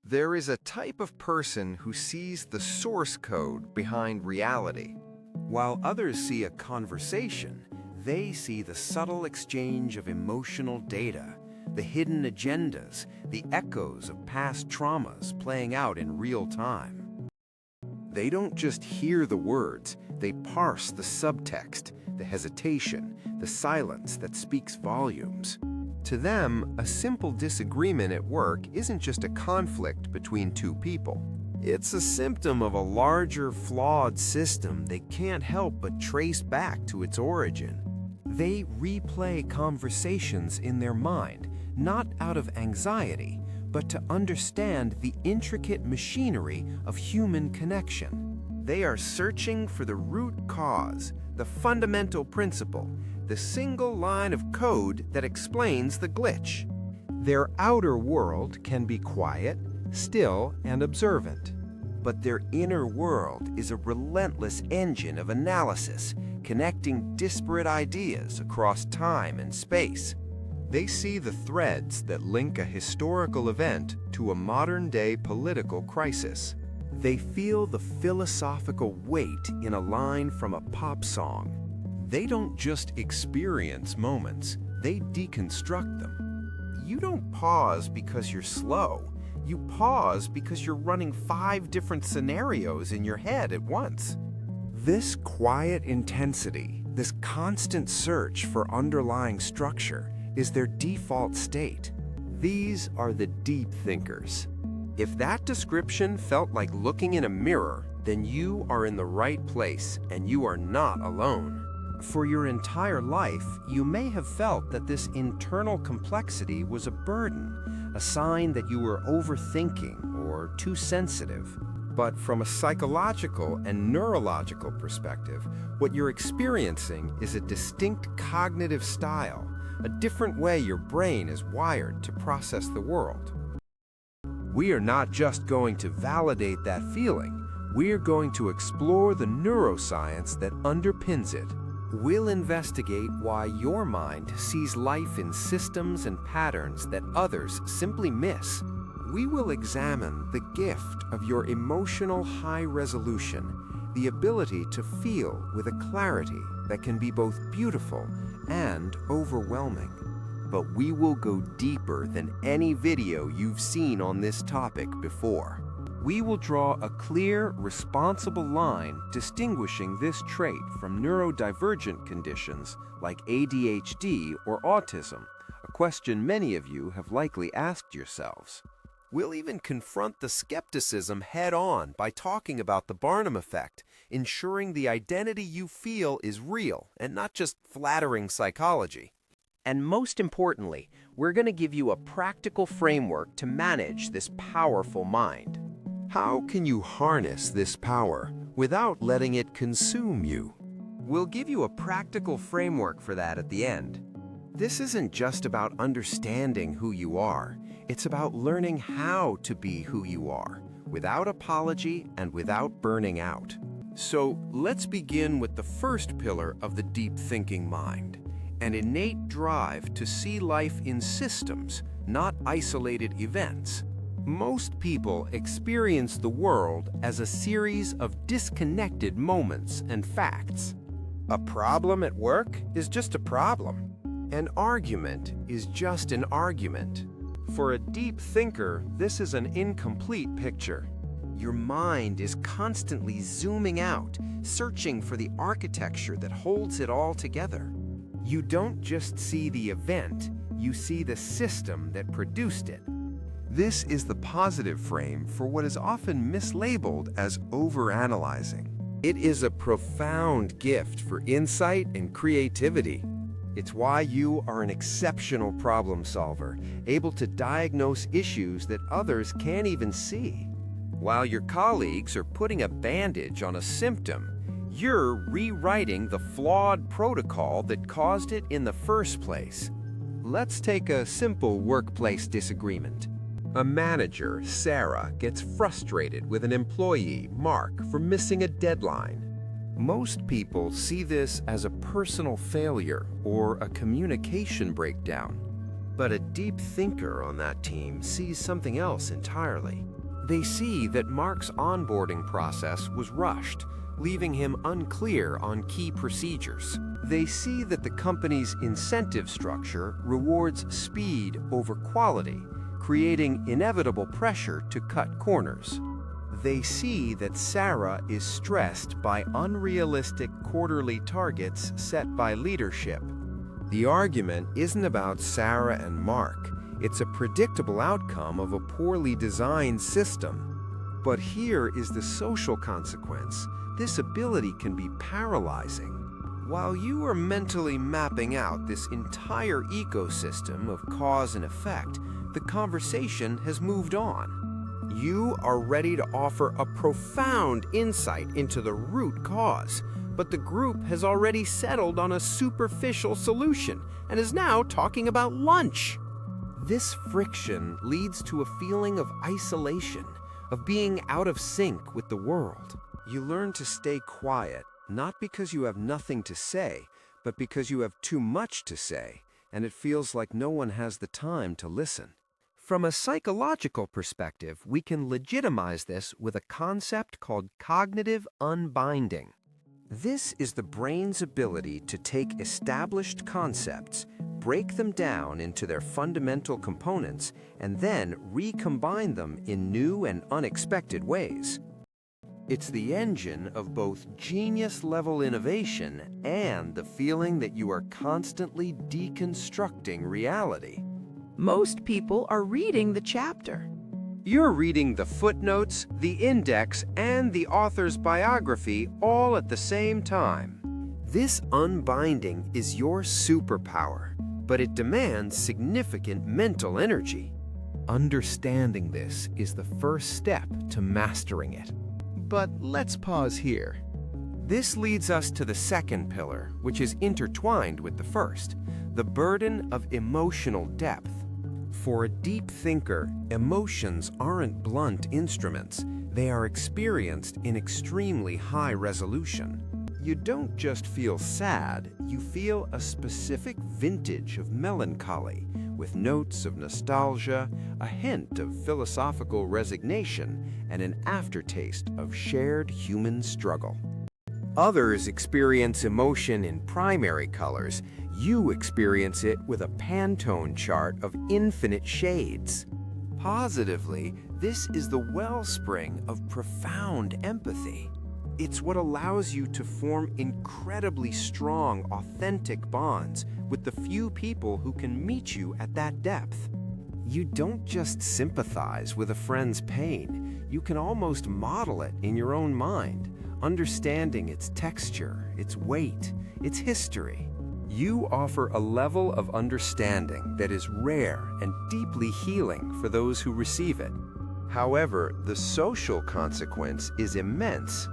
There is a type of person who sees the source code behind reality. While others see a conversation, they see the subtle exchange of emotional data, the hidden agendas, the echoes of past traumas playing out in real time. They don't just hear the words, they parse the subtext, the hesitation, the silence that speaks volumes. To them, a simple disagreement at work isn't just a conflict between two people. It's a symptom of a larger, flawed system they can't help but trace back to its origin. They replay conversations in their mind, not out of anxiety, but to understand the intricate machinery of human connection. They are searching for the root cause, the fundamental principle, the single line of code that explains the glitch. Their outer world can be quiet, still, and observant. But their inner world is a relentless engine of analysis, connecting disparate ideas across time and space. They see the threads that link a historical event to a modern-day political crisis. They feel the philosophical weight in a line from a pop song. They don't just experience moments, they deconstruct them. You don't pause because you're slow. You pause because you're running 5 different scenarios in your head at once. This quiet intensity, this constant search for underlying structure, is their default state. These are the deep thinkers. If that description felt like looking in a mirror, then you are in the right place and you are not alone. For your entire life, you may have felt that this internal complexity was a burden, a sign that you were overthinking or too sensitive. But from a psychological and neurological perspective, what you're experiencing is a distinct cognitive style, a different way your brain is wired to process the world. We are not just going to validate that feeling, we're going to explore the neuroscience that underpins it. We'll investigate why your mind sees life in systems and patterns that others simply miss. We will examine the gift of your emotional high resolution, the ability to feel with a clarity that can be both beautiful and overwhelming. But we will go deeper than any video you've seen on this topic before. We will draw a clear, responsible line distinguishing this trait from neurodivergent conditions like ADHD or autism, a question many of you have likely asked yourselves. We'll even confront the skepticism head-on by talking about the Barnum effect, ensuring the identity you feel is real and not just flattering psychology. And most importantly, we're going to give you a practical framework to manage this powerful mind. How can you harness this power without letting it consume you? We'll give you a practical framework for that at the end. This isn't just about understanding who you are. It's about learning how to be who you are, without apology and without burning out. So let's begin with the first pillar of the deep thinking mind, an innate drive to see life in systems, not isolated events. Most people experience the world as a series of disconnected moments and facts. A problem at work is just a problem. An argument is just an argument. For a deep thinker, this is an incomplete picture. Your mind is constantly zooming out, searching for the architecture that holds it all together. You don't just see the event, you see the system that produced it. This is the positive frame for what is often mislabeled as overanalyzing. It is a profound gift for insight and creativity. It's why you are an exceptional problem solver, able to diagnose issues that others can't even see. While your colleagues are putting a bandage on a symptom, you're rewriting the flawed protocol that caused it in the first place. Let's take a simple workplace disagreement. A manager, Sarah, gets frustrated with an employee, Mark, for missing a deadline. Most people see this as a personal failure or a communication breakdown. But a deep thinker on that team sees something else entirely. They see that Mark's onboarding process was rushed, leaving him unclear on key procedures. They see that the company's incentive structure rewards speed over quality, creating inevitable pressure to cut corners. They see that Sarah is stressed by unrealistic quarterly targets set by leadership. The argument isn't about Sarah and Mark. It's a predictable outcome of a poorly designed system. But here is the social consequence. This ability can be paralyzing. While you are mentally mapping out this entire ecosystem of cause and effect, the conversation has moved on. You are ready to offer a profound insight into the root cause, but the group has already settled on a superficial solution and is now talking about lunch. This friction leads to a feeling of isolation, of being out of sync with the world. You learn to stay quiet, not because you have nothing to say, but because you have too much to say, and it feels like no one has the time to listen. From a psychological perspective, we can legitimize this with a concept called cognitive unbinding. This is the brain's ability to take established concepts, break them down into their fundamental components, and then recombine them in new and unexpected ways. It's the engine of both genius-level innovation and the feeling that you are constantly deconstructing reality. Most people are reading the chapter. You're reading the footnotes, the index, and the author's biography all at the same time. This unbinding is your superpower, but it demands significant mental energy. Understanding this is the first step to mastering it. But let's pause here. This leads us to the second pillar, which is intertwined with the first, the burden of emotional depth. For a deep thinker, emotions aren't blunt instruments. They are experienced in extremely high resolution. You don't just feel sad, you feel a specific vintage of melancholy, with notes of nostalgia, a hint of philosophical resignation, and an aftertaste of shared human struggle. Others experience emotion in primary colors. You experience it with a Pantone chart of infinite shades. Positively, this is the wellspring of profound empathy. It's what allows you to form incredibly strong, authentic bonds with the few people who can meet you at that depth. You don't just sympathize with a friend's pain, you can almost model it in your own mind, understanding its texture, its weight, its history. You offer a level of understanding that is rare and deeply healing for those who receive it. However, the social consequence is immense.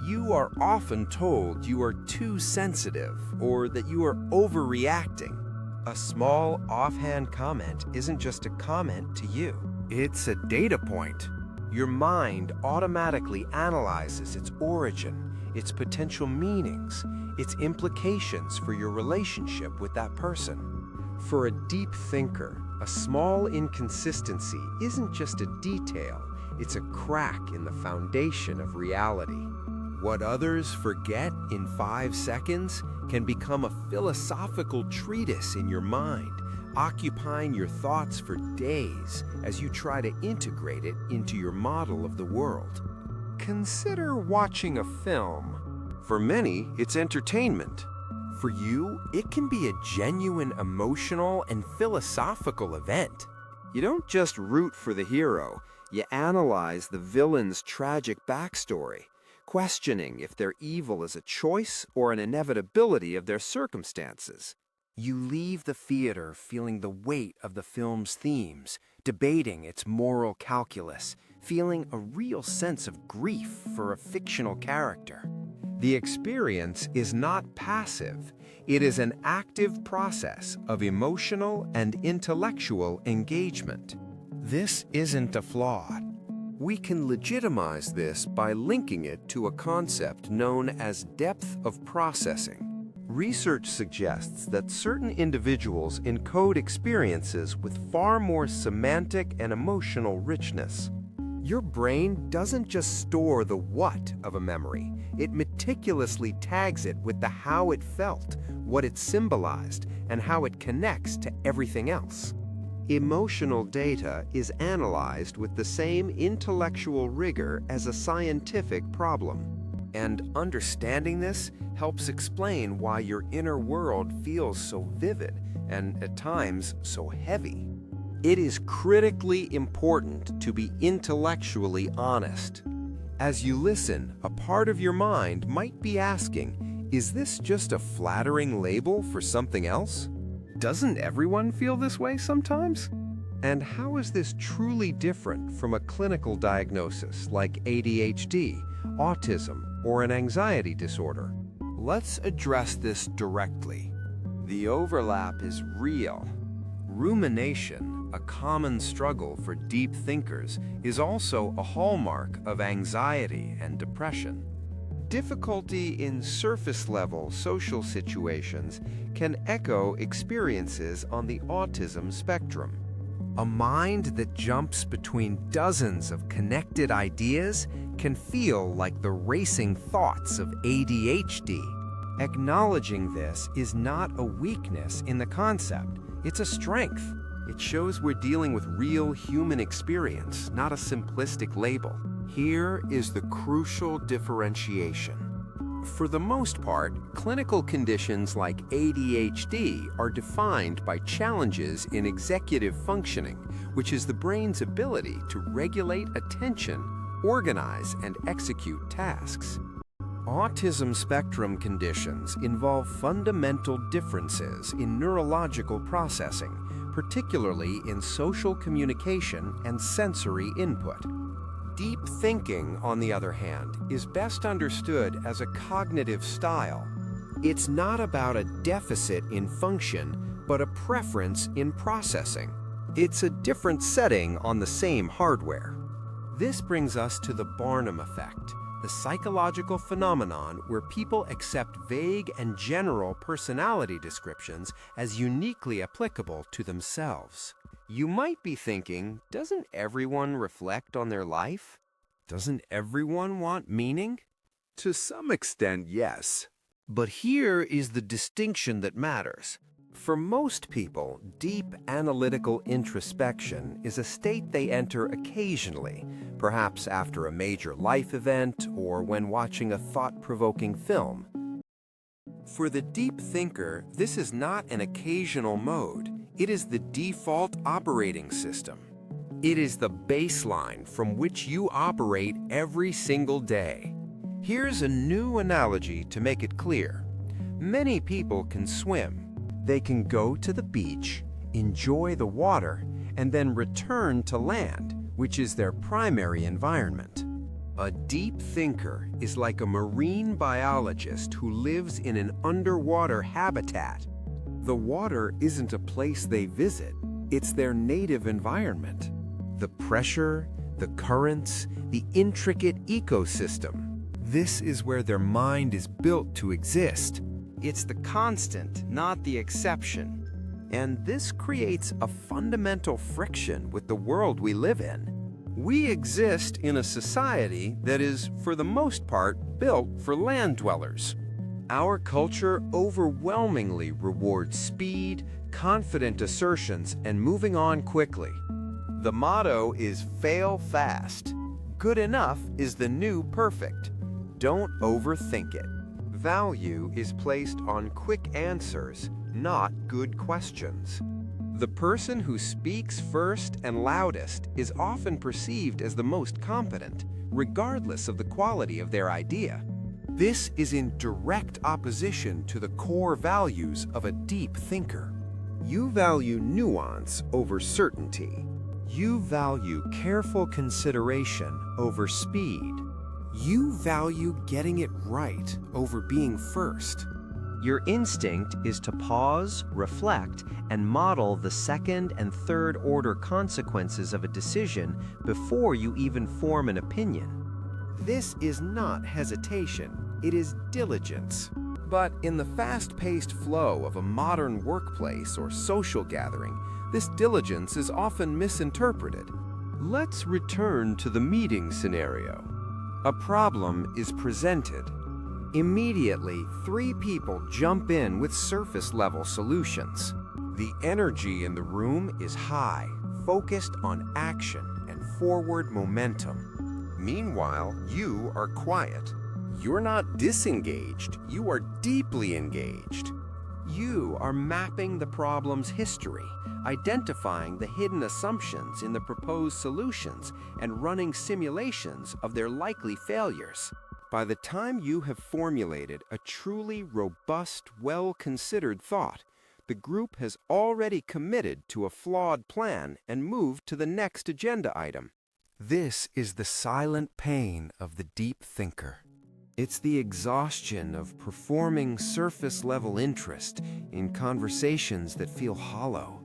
You are often told you are too sensitive or that you are overreacting. A small, offhand comment isn't just a comment to you. It's a data point. Your mind automatically analyzes its origin, its potential meanings, its implications for your relationship with that person. For a deep thinker, a small inconsistency isn't just a detail, it's a crack in the foundation of reality. What others forget in 5 seconds can become a philosophical treatise in your mind, occupying your thoughts for days as you try to integrate it into your model of the world. Consider watching a film. For many, it's entertainment. For you, it can be a genuine emotional and philosophical event. You don't just root for the hero, you analyze the villain's tragic backstory, questioning if their evil is a choice or an inevitability of their circumstances. You leave the theater feeling the weight of the film's themes, debating its moral calculus, feeling a real sense of grief for a fictional character. The experience is not passive. It is an active process of emotional and intellectual engagement. This isn't a flaw. We can legitimize this by linking it to a concept known as depth of processing. Research suggests that certain individuals encode experiences with far more semantic and emotional richness. Your brain doesn't just store the what of a memory. It meticulously tags it with the how it felt, what it symbolized, and how it connects to everything else. Emotional data is analyzed with the same intellectual rigor as a scientific problem. And understanding this helps explain why your inner world feels so vivid and, at times, so heavy. It is critically important to be intellectually honest. As you listen, a part of your mind might be asking, is this just a flattering label for something else? Doesn't everyone feel this way sometimes? And how is this truly different from a clinical diagnosis like ADHD, autism, or an anxiety disorder? Let's address this directly. The overlap is real. Rumination, a common struggle for deep thinkers, is also a hallmark of anxiety and depression. Difficulty in surface-level social situations can echo experiences on the autism spectrum. A mind that jumps between dozens of connected ideas can feel like the racing thoughts of ADHD. Acknowledging this is not a weakness in the concept, it's a strength. It shows we're dealing with real human experience, not a simplistic label. Here is the crucial differentiation. For the most part, clinical conditions like ADHD are defined by challenges in executive functioning, which is the brain's ability to regulate attention, organize, and execute tasks. Autism spectrum conditions involve fundamental differences in neurological processing, particularly in social communication and sensory input. Deep thinking, on the other hand, is best understood as a cognitive style. It's not about a deficit in function, but a preference in processing. It's a different setting on the same hardware. This brings us to the Barnum effect, the psychological phenomenon where people accept vague and general personality descriptions as uniquely applicable to themselves. You might be thinking, doesn't everyone reflect on their life? Doesn't everyone want meaning? To some extent, yes. But here is the distinction that matters. For most people, deep analytical introspection is a state they enter occasionally, perhaps after a major life event or when watching a thought-provoking film. For the deep thinker, this is not an occasional mode. It is the default operating system. It is the baseline from which you operate every single day. Here's a new analogy to make it clear. Many people can swim. They can go to the beach, enjoy the water, and then return to land, which is their primary environment. A deep thinker is like a marine biologist who lives in an underwater habitat. The water isn't a place they visit, it's their native environment. The pressure, the currents, the intricate ecosystem. This is where their mind is built to exist. It's the constant, not the exception. And this creates a fundamental friction with the world we live in. We exist in a society that is, for the most part, built for land dwellers. Our culture overwhelmingly rewards speed, confident assertions, and moving on quickly. The motto is fail fast. Good enough is the new perfect. Don't overthink it. Value is placed on quick answers, not good questions. The person who speaks first and loudest is often perceived as the most competent, regardless of the quality of their idea. This is in direct opposition to the core values of a deep thinker. You value nuance over certainty. You value careful consideration over speed. You value getting it right over being first. Your instinct is to pause, reflect, and model the second and third order consequences of a decision before you even form an opinion. This is not hesitation, it is diligence. But in the fast-paced flow of a modern workplace or social gathering, this diligence is often misinterpreted. Let's return to the meeting scenario. A problem is presented. Immediately, 3 people jump in with surface-level solutions. The energy in the room is high, focused on action and forward momentum. Meanwhile, you are quiet. You're not disengaged, you are deeply engaged. You are mapping the problem's history, identifying the hidden assumptions in the proposed solutions, and running simulations of their likely failures. By the time you have formulated a truly robust, well-considered thought, the group has already committed to a flawed plan and moved to the next agenda item. This is the silent pain of the deep thinker. It's the exhaustion of performing surface-level interest in conversations that feel hollow.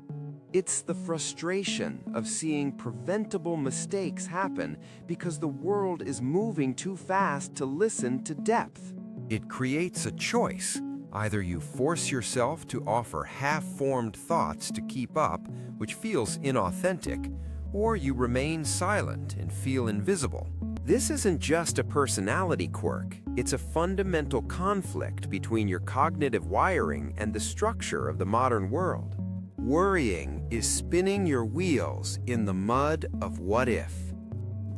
It's the frustration of seeing preventable mistakes happen because the world is moving too fast to listen to depth. It creates a choice. Either you force yourself to offer half-formed thoughts to keep up, which feels inauthentic, or you remain silent and feel invisible. This isn't just a personality quirk. It's a fundamental conflict between your cognitive wiring and the structure of the modern world. Worrying is spinning your wheels in the mud of what if.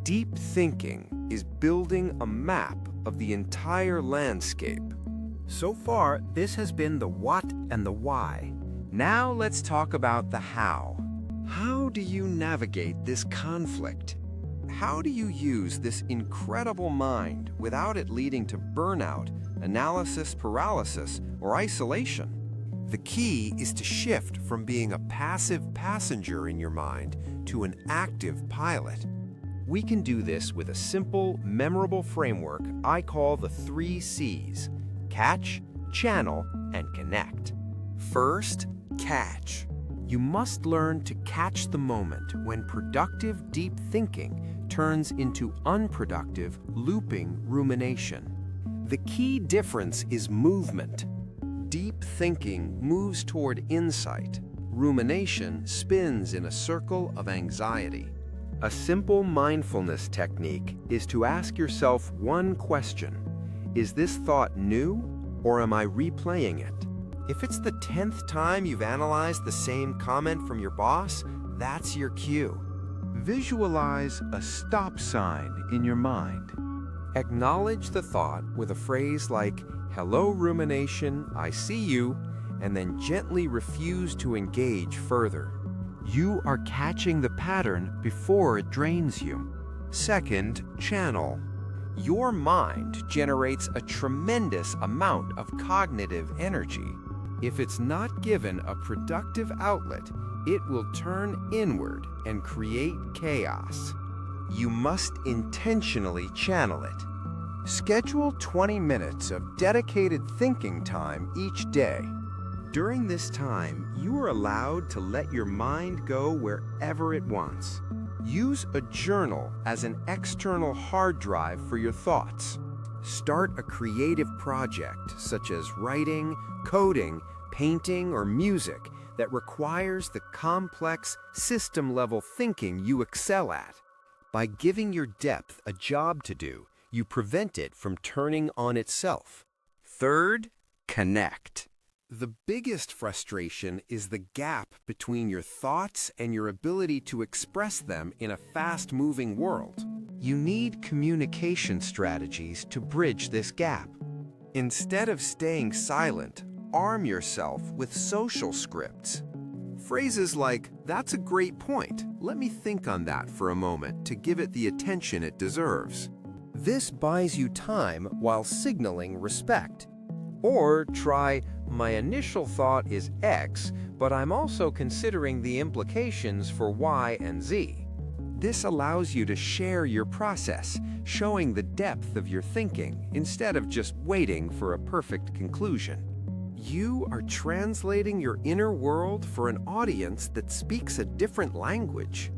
Deep thinking is building a map of the entire landscape. So far, this has been the what and the why. Now let's talk about the how. How do you navigate this conflict? How do you use this incredible mind without it leading to burnout, analysis paralysis, or isolation? The key is to shift from being a passive passenger in your mind to an active pilot. We can do this with a simple, memorable framework I call the 3 C's: catch, channel, and connect. First, catch. You must learn to catch the moment when productive deep thinking turns into unproductive, looping rumination. The key difference is movement. Deep thinking moves toward insight. Rumination spins in a circle of anxiety. A simple mindfulness technique is to ask yourself one question. Is this thought new, or am I replaying it? If it's the 10th time you've analyzed the same comment from your boss, that's your cue. Visualize a stop sign in your mind. Acknowledge the thought with a phrase like, "Hello, rumination, I see you," and then gently refuse to engage further. You are catching the pattern before it drains you. Second, channel. Your mind generates a tremendous amount of cognitive energy. If it's not given a productive outlet, it will turn inward and create chaos. You must intentionally channel it. Schedule 20 minutes of dedicated thinking time each day. During this time, you are allowed to let your mind go wherever it wants. Use a journal as an external hard drive for your thoughts. Start a creative project such as writing, coding, painting, or music that requires the complex, system-level thinking you excel at. By giving your depth a job to do, you prevent it from turning on itself. Third, connect. The biggest frustration is the gap between your thoughts and your ability to express them in a fast-moving world. You need communication strategies to bridge this gap. Instead of staying silent, arm yourself with social scripts. Phrases like, "That's a great point. Let me think on that for a moment to give it the attention it deserves." This buys you time while signaling respect. Or try, "My initial thought is X, but I'm also considering the implications for Y and Z." This allows you to share your process, showing the depth of your thinking instead of just waiting for a perfect conclusion. You are translating your inner world for an audience that speaks a different language.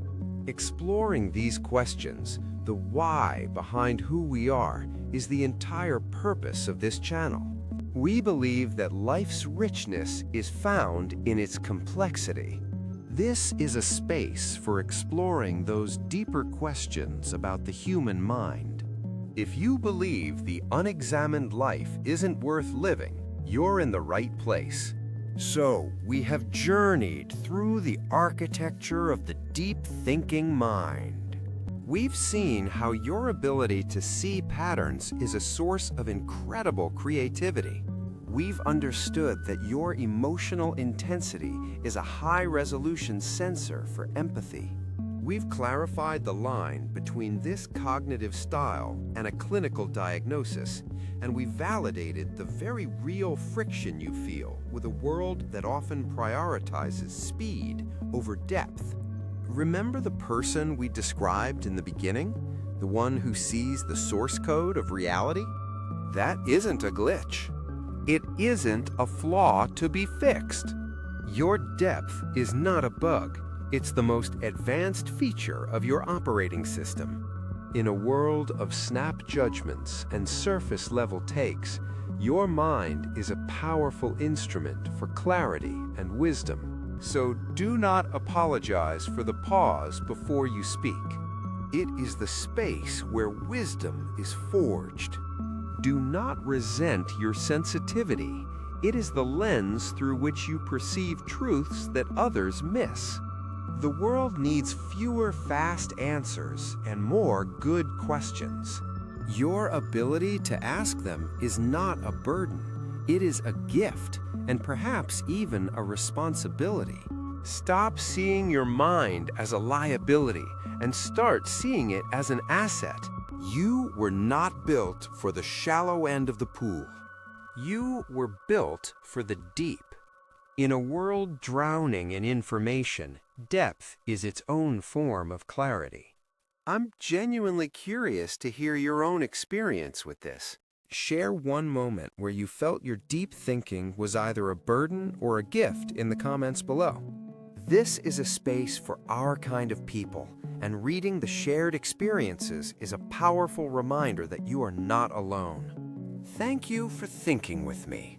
Exploring these questions, the why behind who we are, is the entire purpose of this channel. We believe that life's richness is found in its complexity. This is a space for exploring those deeper questions about the human mind. If you believe the unexamined life isn't worth living, you're in the right place. So, we have journeyed through the architecture of the deep thinking mind. We've seen how your ability to see patterns is a source of incredible creativity. We've understood that your emotional intensity is a high-resolution sensor for empathy. We've clarified the line between this cognitive style and a clinical diagnosis, and we validated the very real friction you feel with a world that often prioritizes speed over depth. Remember the person we described in the beginning? The one who sees the source code of reality? That isn't a glitch. It isn't a flaw to be fixed. Your depth is not a bug. It's the most advanced feature of your operating system. In a world of snap judgments and surface-level takes, your mind is a powerful instrument for clarity and wisdom. So do not apologize for the pause before you speak. It is the space where wisdom is forged. Do not resent your sensitivity. It is the lens through which you perceive truths that others miss. The world needs fewer fast answers and more good questions. Your ability to ask them is not a burden. It is a gift, and perhaps even a responsibility. Stop seeing your mind as a liability and start seeing it as an asset. You were not built for the shallow end of the pool. You were built for the deep. In a world drowning in information, depth is its own form of clarity. I'm genuinely curious to hear your own experience with this. Share one moment where you felt your deep thinking was either a burden or a gift in the comments below. This is a space for our kind of people, and reading the shared experiences is a powerful reminder that you are not alone. Thank you for thinking with me.